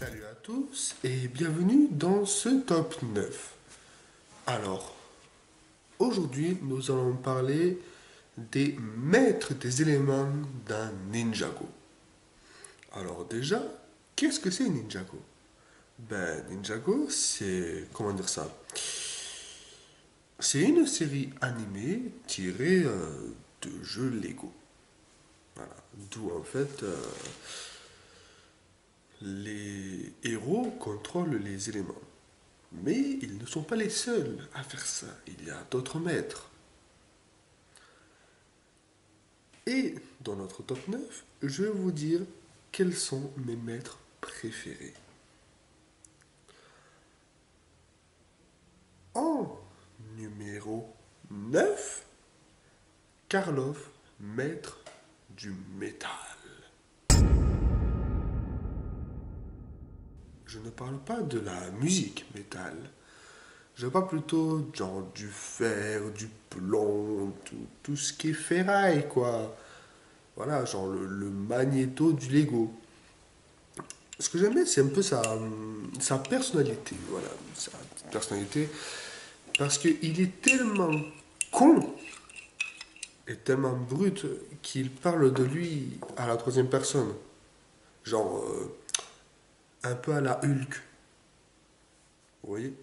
Salut à tous et bienvenue dans ce top 9. Alors, aujourd'hui, nous allons parler des maîtres des éléments d'un Ninjago. Alors déjà, qu'est-ce que c'est Ninjago? Ninjago, c'est... comment dire ça? C'est une série animée tirée de jeux Lego. Voilà. D'où en fait les héros contrôlent les éléments. Mais ils ne sont pas les seuls à faire ça. Il y a d'autres maîtres. Et dans notre top 9, je vais vous dire quels sont mes maîtres préférés. En numéro 9, Karlov, maître du métal. Je ne parle pas de la musique métal. Je parle plutôt genre du fer, du plomb, tout ce qui est ferraille, quoi. Voilà, genre le magnéto du Lego. Ce que j'aime bien, c'est un peu sa personnalité. Voilà, sa personnalité. Parce qu'il est tellement con et tellement brut qu'il parle de lui à la troisième personne. Genre, un peu à la Hulk. Vous voyez?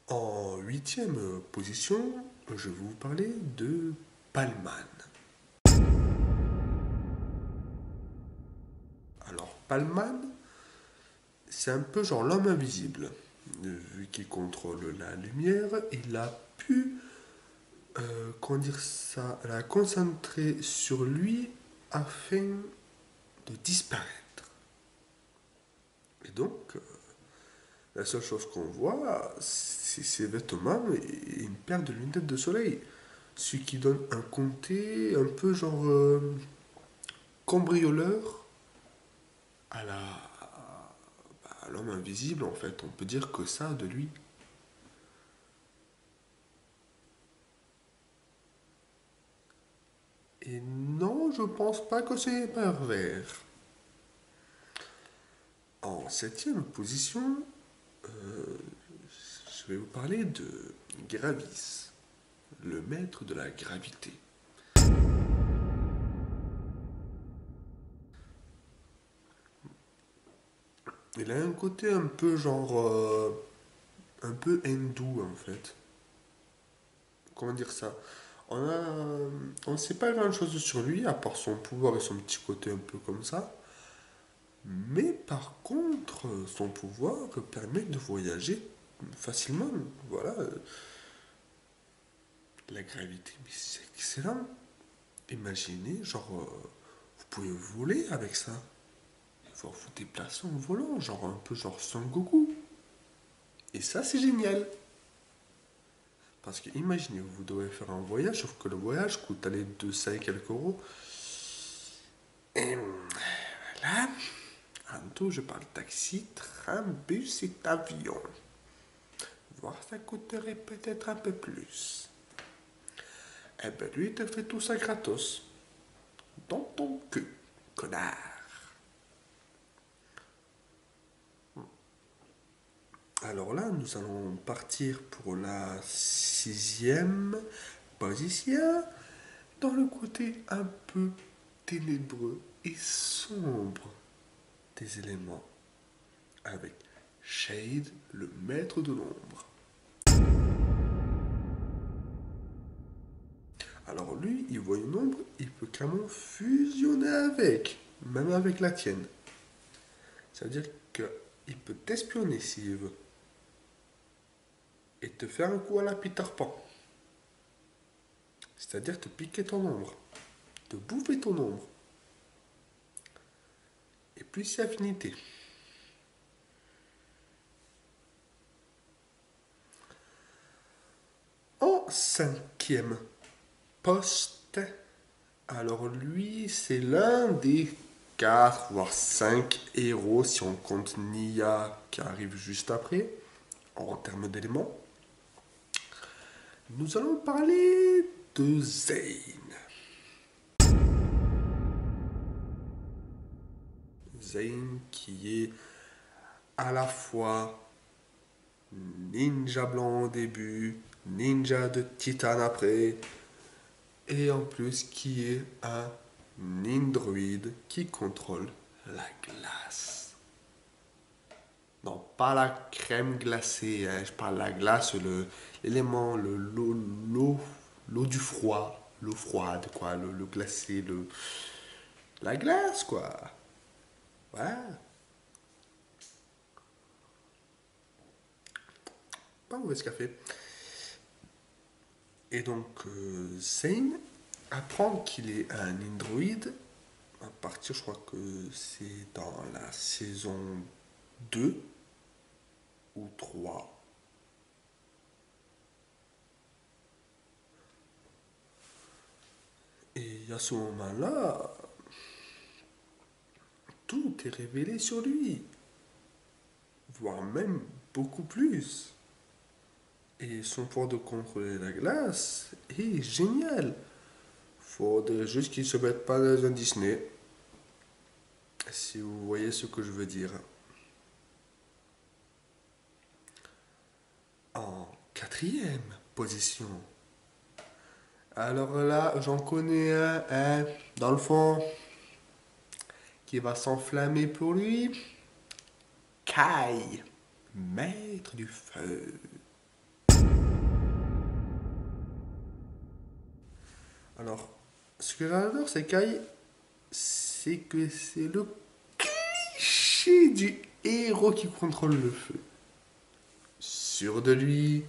En huitième position, je vais vous parler de Palman. Alors, Palman, c'est un peu genre l'homme invisible. Vu qu'il contrôle la lumière, il a pu, comment dire ça, la concentrer sur lui afin de disparaître. Et donc, la seule chose qu'on voit, c'est ses vêtements et une paire de lunettes de soleil. Ce qui donne un côté un peu genre cambrioleur à à l'homme invisible en fait. On peut dire que ça de lui. Et non, je pense pas que c'est pervers. En septième position, je vais vous parler de Gravis, le maître de la gravité. Il a un côté un peu genre un peu hindou en fait. Comment dire ça? On ne sait pas grand chose sur lui à part son pouvoir et son petit côté un peu comme ça. Mais par contre, son pouvoir permet de voyager facilement. Voilà, la gravité, mais c'est excellent. Imaginez, genre, vous pouvez voler avec ça. Vous vous déplacer en volant, genre un peu genre Son Goku. Et ça, c'est génial. Parce que imaginez, vous devez faire un voyage, sauf que le voyage coûte aller de ça et quelques euros. Et là, en tout, je parle taxi, train, bus et avion. Voir, ça coûterait peut-être un peu plus. Eh ben lui, il te fait tout ça gratos. Dans ton cul, connard. Alors là, nous allons partir pour la sixième position, dans le côté un peu ténébreux et sombre des éléments, avec Shade, le maître de l'ombre. Alors lui, il voit une ombre, il peut carrément fusionner avec, même avec la tienne. Ça veut dire qu'il peut t'espionner s'il veut, et te faire un coup à la Peter Pan. C'est-à-dire te piquer ton ombre, te bouffer ton ombre. Et plus c'est affinité. En cinquième poste, alors lui, c'est l'un des 4 voire 5 héros, si on compte Nia qui arrive juste après, en termes d'éléments. Nous allons parler de Zane. Zayn qui est à la fois ninja blanc au début, ninja de titane après, et en plus qui est un nindroid qui contrôle la glace. Non, pas la crème glacée, hein, je parle de la glace, l'élément, l'eau du froid, l'eau froide, quoi, le glacé, la glace, quoi. Ouais, pas mauvais ce café. Et donc, Zane apprend qu'il est un android à partir, je crois que c'est dans la saison 2 ou 3. Et à ce moment-là, tout est révélé sur lui, voire même beaucoup plus. Et son pouvoir de contrôler la glace est génial. Faudrait juste qu'il se mette pas dans un Disney, si vous voyez ce que je veux dire. En quatrième position. Alors là, j'en connais un, dans le fond, qui va s'enflammer pour lui. Kai, maître du feu. Alors, ce que j'adore, c'est Kai, c'est que c'est le cliché du héros qui contrôle le feu. Sûr de lui,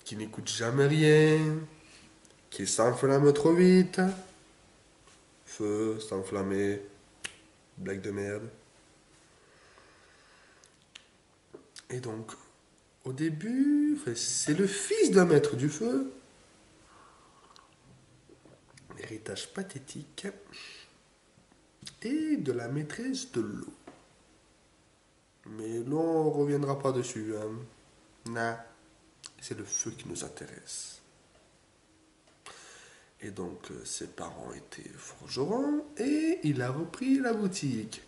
qui n'écoute jamais rien, qui s'enflamme trop vite. Feu, s'enflammer, blague de merde. Et donc, au début, enfin, c'est le fils d'un maître du feu. Héritage pathétique. Et de la maîtresse de l'eau. Mais l'on ne reviendra pas dessus. Hein. Non, c'est le feu qui nous intéresse. Et donc, ses parents étaient forgerons et il a repris la boutique.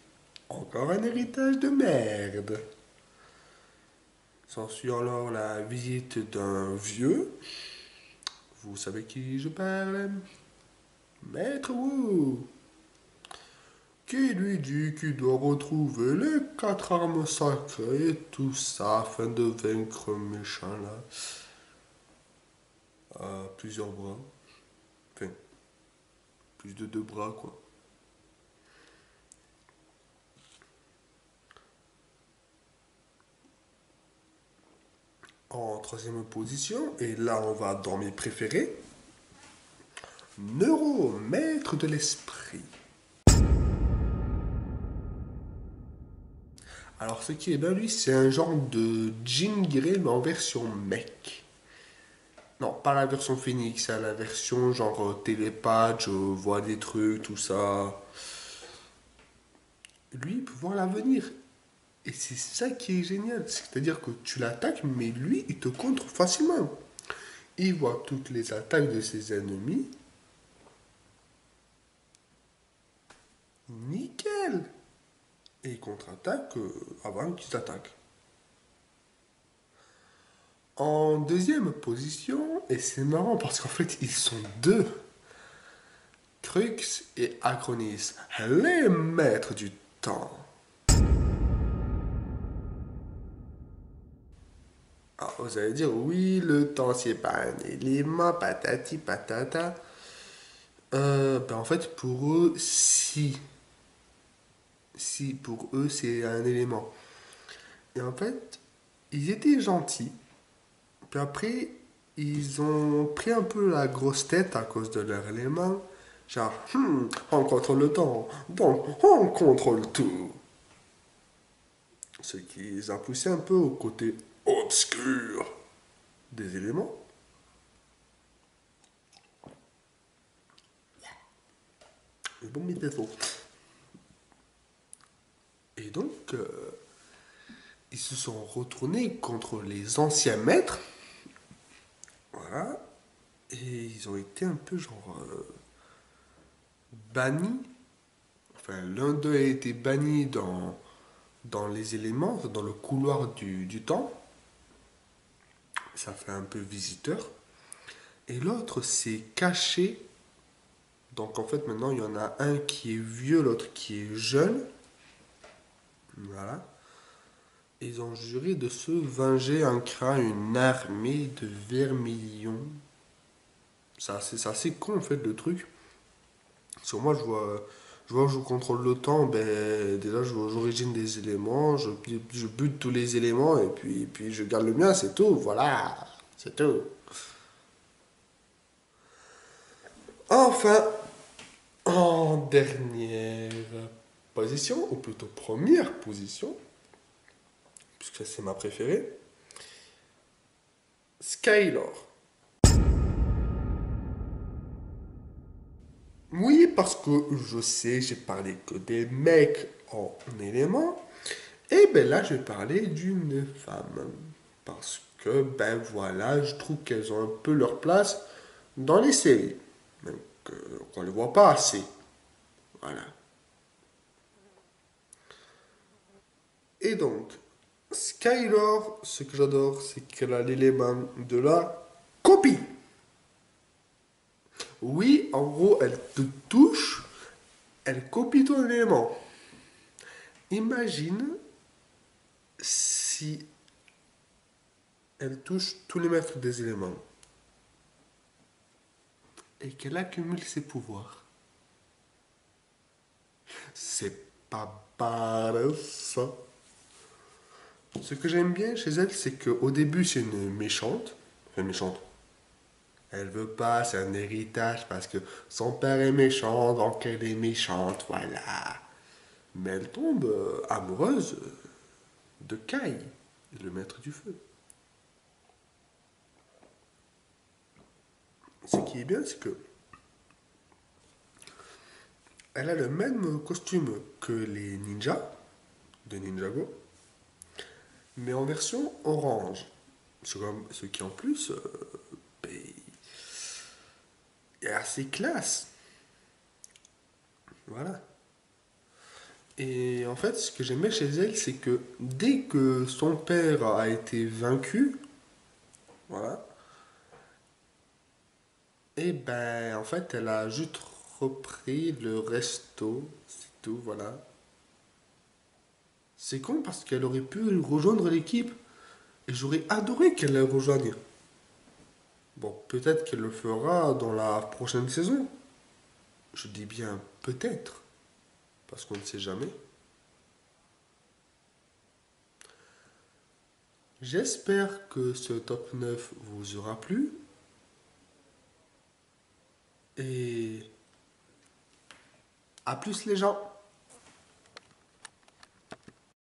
Encore un héritage de merde. S'ensuit alors la visite d'un vieux. Vous savez qui je parle? Maître Wu. Qui lui dit qu'il doit retrouver les 4 armes sacrées et tout ça afin de vaincre un méchant là. À plusieurs bras. Enfin, plus de 2 bras quoi. En troisième position, et là on va dans mes préférés, Neuro, maître de l'esprit. Alors ce qui est bien lui, c'est un genre de Jean Grey mais en version mec. Non, pas la version Phoenix, c'est la version genre télépathe, je vois des trucs, tout ça. Lui, il peut voir l'avenir. Et c'est ça qui est génial. C'est-à-dire que tu l'attaques, mais lui, il te contre facilement. Il voit toutes les attaques de ses ennemis. Nickel. Et il contre-attaque avant qu'ils attaquent. En deuxième position, et c'est marrant parce qu'en fait, ils sont deux. Crux et Acronis, les maîtres du temps. Alors, vous allez dire, oui, le temps, c'est pas un élément, patati patata. Ben en fait, pour eux, si. Si, pour eux, c'est un élément. Et en fait, ils étaient gentils. Puis après, ils ont pris un peu la grosse tête à cause de leur élément. Genre, on contrôle le temps, donc on contrôle tout. Ce qui les a poussés un peu au côté obscur des éléments. Mais bon, mes défauts. Et donc, ils se sont retournés contre les anciens maîtres. Voilà. Et ils ont été un peu genre bannis. Enfin, l'un d'eux a été banni dans les éléments, dans le couloir du temps. Ça fait un peu visiteur. Et l'autre s'est caché. Donc en fait maintenant il y en a un qui est vieux, l'autre qui est jeune. Voilà. Ils ont juré de se venger en créant une armée de vermilions. C'est assez con en fait le truc. Sur moi je vois que je contrôle le temps, ben déjà j'origine des éléments, je bute tous les éléments et puis je garde le mien, c'est tout, voilà, c'est tout. Enfin, en dernière position, ou plutôt première position, puisque c'est ma préférée, Skylor. Oui, parce que je sais, j'ai parlé que des mecs en éléments, et ben là, je vais parler d'une femme. Parce que, ben voilà, je trouve qu'elles ont un peu leur place dans les séries. Même qu'on ne les voit pas assez. Voilà. Et donc, Skylor, ce que j'adore, c'est qu'elle a l'élément de la copie. Oui, en gros, elle te touche, elle copie ton élément. Imagine si elle touche tous les maîtres des éléments et qu'elle accumule ses pouvoirs. C'est pas mal ça. Ce que j'aime bien chez elle, c'est qu'au début, c'est une méchante. Enfin, méchante. Elle veut pas, c'est un héritage parce que son père est méchant, donc elle est méchante, voilà. Mais elle tombe amoureuse de Kai, le maître du feu. Ce qui est bien, c'est que elle a le même costume que les ninjas de Ninjago, mais en version orange. Ce qui en plus ben, est assez classe. Voilà. Et en fait, ce que j'aimais chez elle, c'est que dès que son père a été vaincu, voilà, et ben en fait, elle a juste repris le resto, c'est tout, voilà. C'est con parce qu'elle aurait pu rejoindre l'équipe et j'aurais adoré qu'elle la rejoigne. Bon, peut-être qu'elle le fera dans la prochaine saison. Je dis bien peut-être, parce qu'on ne sait jamais. J'espère que ce top 9 vous aura plu et à plus les gens.